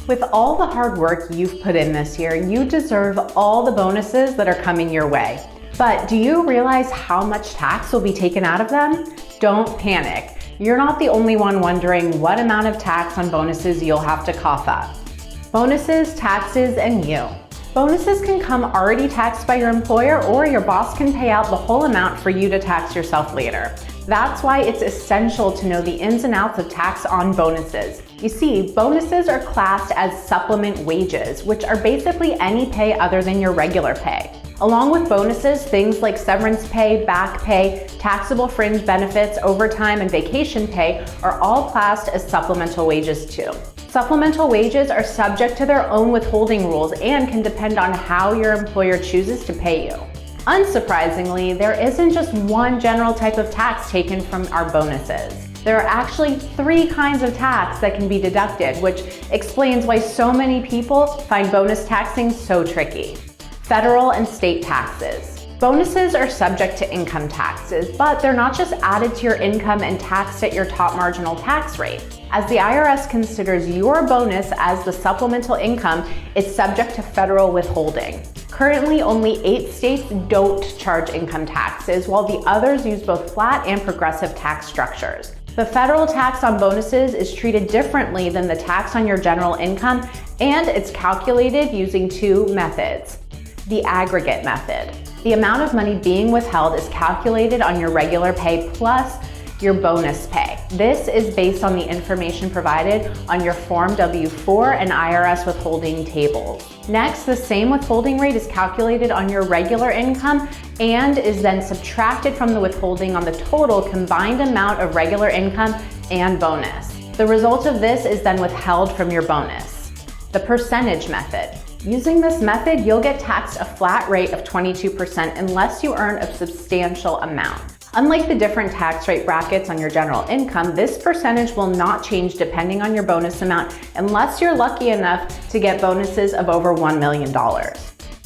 With all the hard work you've put in this year, you deserve all the bonuses that are coming your way. But do you realize how much tax will be taken out of them? Don't panic. You're not the only one wondering what amount of tax on bonuses you'll have to cough up. Bonuses, taxes, and you. Bonuses can come already taxed by your employer, or your boss can pay out the whole amount for you to tax yourself later. That's why it's essential to know the ins and outs of tax on bonuses. You see, bonuses are classed as supplement wages, which are basically any pay other than your regular pay. Along with bonuses, things like severance pay, back pay, taxable fringe benefits, overtime, and vacation pay are all classed as supplemental wages too. Supplemental wages are subject to their own withholding rules and can depend on how your employer chooses to pay you. Unsurprisingly, there isn't just one general type of tax taken from our bonuses. There are actually 3 kinds of tax that can be deducted, which explains why so many people find bonus taxing so tricky. Federal and state taxes. Bonuses are subject to income taxes, but they're not just added to your income and taxed at your top marginal tax rate. As the IRS considers your bonus as the supplemental income, it's subject to federal withholding. Currently, only 8 states don't charge income taxes, while the others use both flat and progressive tax structures. The federal tax on bonuses is treated differently than the tax on your general income, and it's calculated using 2 methods. The aggregate method. The amount of money being withheld is calculated on your regular pay plus your bonus pay. This is based on the information provided on your Form W-4 and IRS withholding tables. Next, the same withholding rate is calculated on your regular income and is then subtracted from the withholding on the total combined amount of regular income and bonus. The result of this is then withheld from your bonus. The percentage method. Using this method, you'll get taxed a flat rate of 22% unless you earn a substantial amount. Unlike the different tax rate brackets on your general income, this percentage will not change depending on your bonus amount unless you're lucky enough to get bonuses of over $1 million,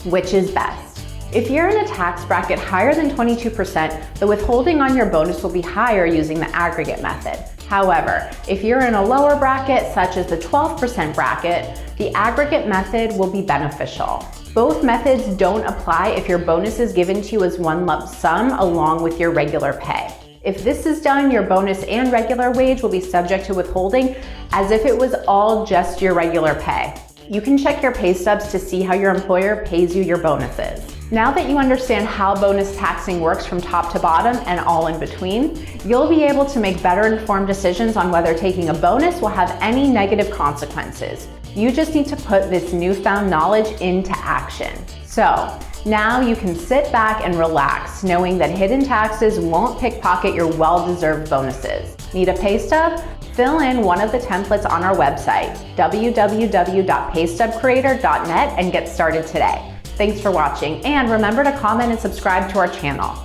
which is best. If you're in a tax bracket higher than 22%, the withholding on your bonus will be higher using the aggregate method. However, if you're in a lower bracket, such as the 12% bracket, the aggregate method will be beneficial. Both methods don't apply if your bonus is given to you as one lump sum along with your regular pay. If this is done, your bonus and regular wage will be subject to withholding as if it was all just your regular pay. You can check your pay stubs to see how your employer pays you your bonuses. Now that you understand how bonus taxing works from top to bottom and all in between, you'll be able to make better informed decisions on whether taking a bonus will have any negative consequences. You just need to put this newfound knowledge into action. So now you can sit back and relax, knowing that hidden taxes won't pickpocket your well-deserved bonuses. Need a pay stub? Fill in one of the templates on our website, www.paystubcreator.net, and get started today. Thanks for watching, and remember to comment and subscribe to our channel.